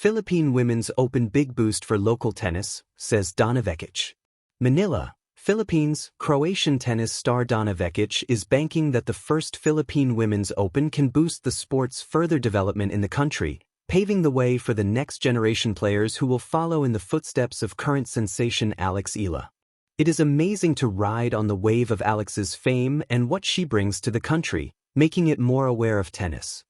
Philippine Women's Open big boost for local tennis, says Donna Vekic. Manila, Philippines. Croatian tennis star Donna Vekic is banking that the first Philippine Women's Open can boost the sport's further development in the country, paving the way for the next generation players who will follow in the footsteps of current sensation Alex Ila. It is amazing to ride on the wave of Alex's fame and what she brings to the country, making it more aware of tennis.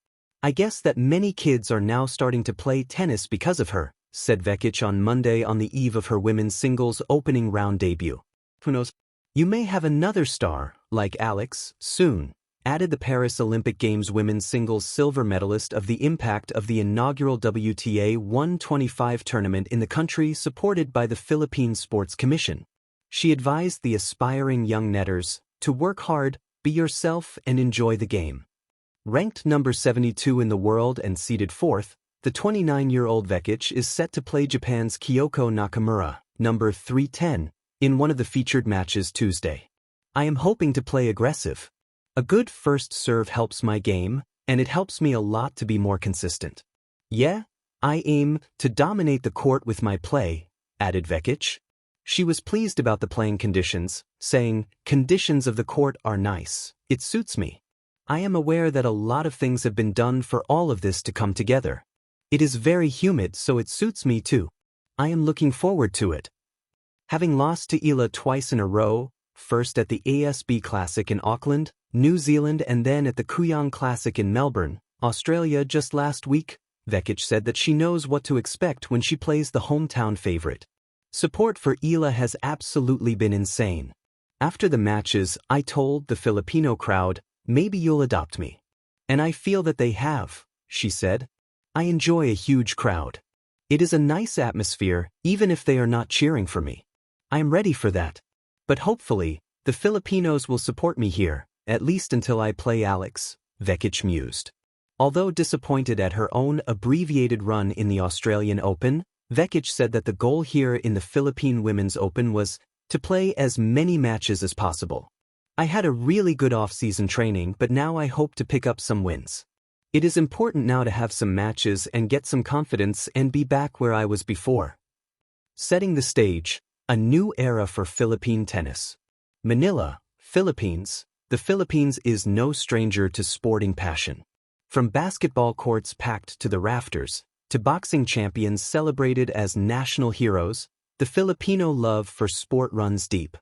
I guess that many kids are now starting to play tennis because of her, said Vekic on Monday on the eve of her women's singles opening round debut. Who knows? You may have another star, like Alex, soon, added the Paris Olympic Games women's singles silver medalist of the impact of the inaugural WTA 125 tournament in the country supported by the Philippine Sports Commission. She advised the aspiring young netters to work hard, be yourself and enjoy the game. Ranked number 72 in the world and seeded fourth, the 29-year-old Vekic is set to play Japan's Kyoko Nakamura, number 310, in one of the featured matches Tuesday. I am hoping to play aggressive. A good first serve helps my game, and it helps me a lot to be more consistent. Yeah, I aim to dominate the court with my play, added Vekic. She was pleased about the playing conditions, saying, "Conditions of the court are nice. It suits me. I am aware that a lot of things have been done for all of this to come together. It is very humid, so it suits me too. I am looking forward to it." Having lost to Ila twice in a row, first at the ASB Classic in Auckland, New Zealand and then at the Kooyong Classic in Melbourne, Australia just last week, Vekic said that she knows what to expect when she plays the hometown favorite. Support for Ila has absolutely been insane. After the matches, I told the Filipino crowd, "Maybe you'll adopt me." And I feel that they have, she said. I enjoy a huge crowd. It is a nice atmosphere, even if they are not cheering for me. I am ready for that. But hopefully, the Filipinos will support me here, at least until I play Alex, Vekic mused. Although disappointed at her own abbreviated run in the Australian Open, Vekic said that the goal here in the Philippine Women's Open was to play as many matches as possible. I had a really good off-season training, but now I hope to pick up some wins. It is important now to have some matches and get some confidence and be back where I was before. Setting the stage, a new era for Philippine tennis. Manila, Philippines. The Philippines is no stranger to sporting passion. From basketball courts packed to the rafters, to boxing champions celebrated as national heroes, the Filipino love for sport runs deep.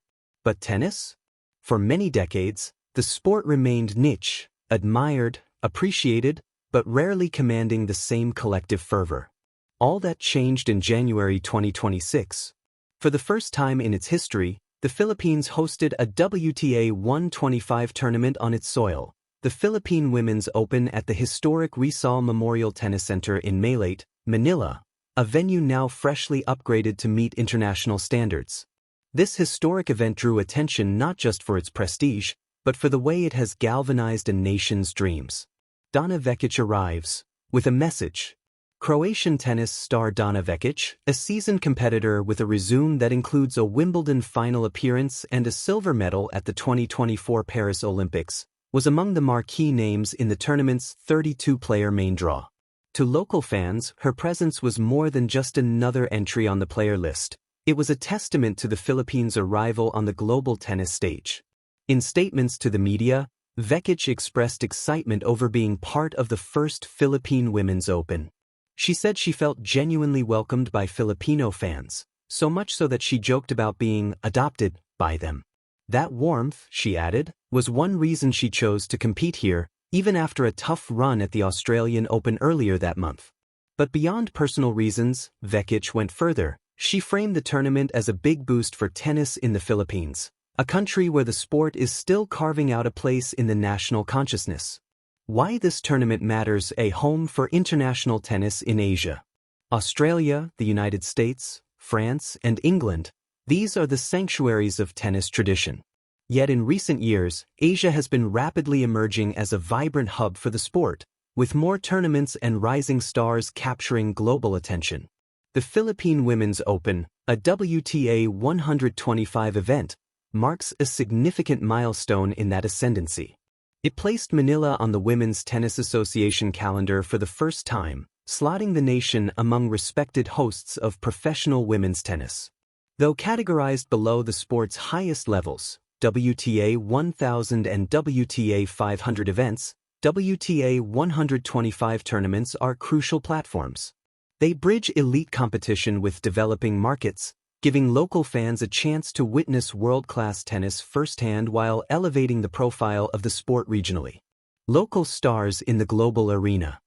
But tennis? For many decades, the sport remained niche, admired, appreciated, but rarely commanding the same collective fervor. All that changed in January 2026. For the first time in its history, the Philippines hosted a WTA 125 tournament on its soil, the Philippine Women's Open at the historic Rizal Memorial Tennis Center in Malate, Manila, a venue now freshly upgraded to meet international standards. This historic event drew attention not just for its prestige, but for the way it has galvanized a nation's dreams. Donna Vekic arrives with a message. Croatian tennis star Donna Vekic, a seasoned competitor with a resume that includes a Wimbledon final appearance and a silver medal at the 2024 Paris Olympics, was among the marquee names in the tournament's 32-player main draw. To local fans, her presence was more than just another entry on the player list. It was a testament to the Philippines' arrival on the global tennis stage. In statements to the media, Vekic expressed excitement over being part of the first Philippine Women's Open. She said she felt genuinely welcomed by Filipino fans, so much so that she joked about being adopted by them. That warmth, she added, was one reason she chose to compete here, even after a tough run at the Australian Open earlier that month. But beyond personal reasons, Vekic went further. She framed the tournament as a big boost for tennis in the Philippines, a country where the sport is still carving out a place in the national consciousness. Why this tournament matters: a home for international tennis in Asia. Australia, the United States, France, and England, these are the sanctuaries of tennis tradition. Yet in recent years, Asia has been rapidly emerging as a vibrant hub for the sport, with more tournaments and rising stars capturing global attention. The Philippine Women's Open, a WTA 125 event, marks a significant milestone in that ascendancy. It placed Manila on the Women's Tennis Association calendar for the first time, slotting the nation among respected hosts of professional women's tennis. Though categorized below the sport's highest levels, WTA 1000 and WTA 500 events, WTA 125 tournaments are crucial platforms. They bridge elite competition with developing markets, giving local fans a chance to witness world-class tennis firsthand while elevating the profile of the sport regionally. Local stars in the global arena.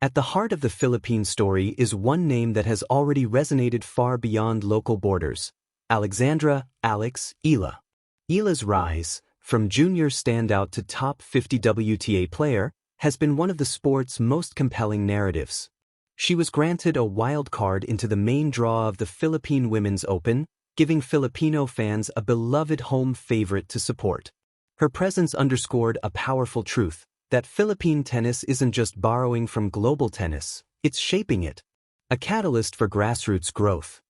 At the heart of the Philippine story is one name that has already resonated far beyond local borders: Alexandra "Alex" Ila. Ila's rise, from junior standout to top 50 WTA player, has been one of the sport's most compelling narratives. She was granted a wild card into the main draw of the Philippine Women's Open, giving Filipino fans a beloved home favorite to support. Her presence underscored a powerful truth: that Philippine tennis isn't just borrowing from global tennis, it's shaping it. A catalyst for grassroots growth.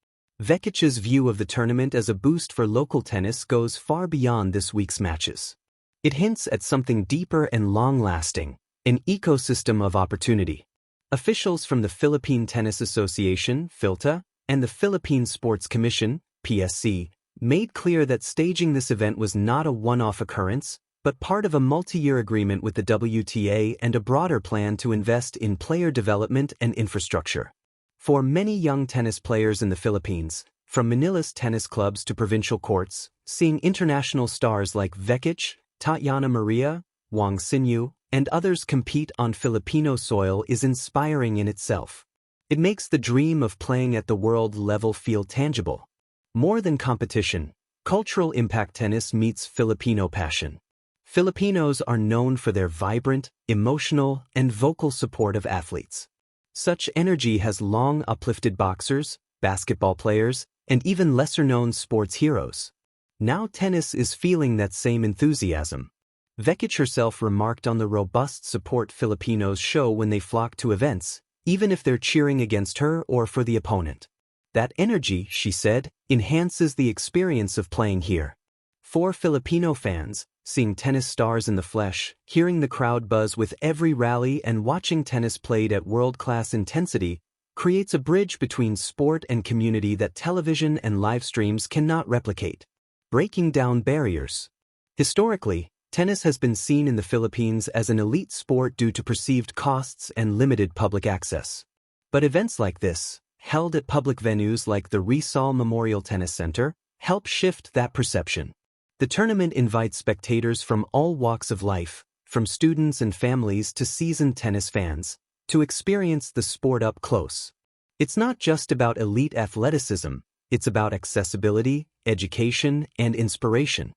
Vekic's view of the tournament as a boost for local tennis goes far beyond this week's matches. It hints at something deeper and long-lasting: an ecosystem of opportunity. Officials from the Philippine Tennis Association, (PHILTA), and the Philippine Sports Commission, (PSC), made clear that staging this event was not a one-off occurrence, but part of a multi-year agreement with the WTA and a broader plan to invest in player development and infrastructure. For many young tennis players in the Philippines, from Manila's tennis clubs to provincial courts, seeing international stars like Vekic, Tatiana Maria, Wang Xinyu, and others compete on Filipino soil is inspiring in itself. It makes the dream of playing at the world level feel tangible. More than competition, cultural impact tennis meets Filipino passion. Filipinos are known for their vibrant, emotional, and vocal support of athletes. Such energy has long uplifted boxers, basketball players, and even lesser-known sports heroes. Now tennis is feeling that same enthusiasm. Vekic herself remarked on the robust support Filipinos show when they flock to events, even if they're cheering against her or for the opponent. That energy, she said, enhances the experience of playing here. For Filipino fans, seeing tennis stars in the flesh, hearing the crowd buzz with every rally, and watching tennis played at world-class intensity creates a bridge between sport and community that television and live streams cannot replicate. Breaking down barriers. Historically, tennis has been seen in the Philippines as an elite sport due to perceived costs and limited public access. But events like this, held at public venues like the Rizal Memorial Tennis Center, help shift that perception. The tournament invites spectators from all walks of life, from students and families to seasoned tennis fans, to experience the sport up close. It's not just about elite athleticism, it's about accessibility, education, and inspiration.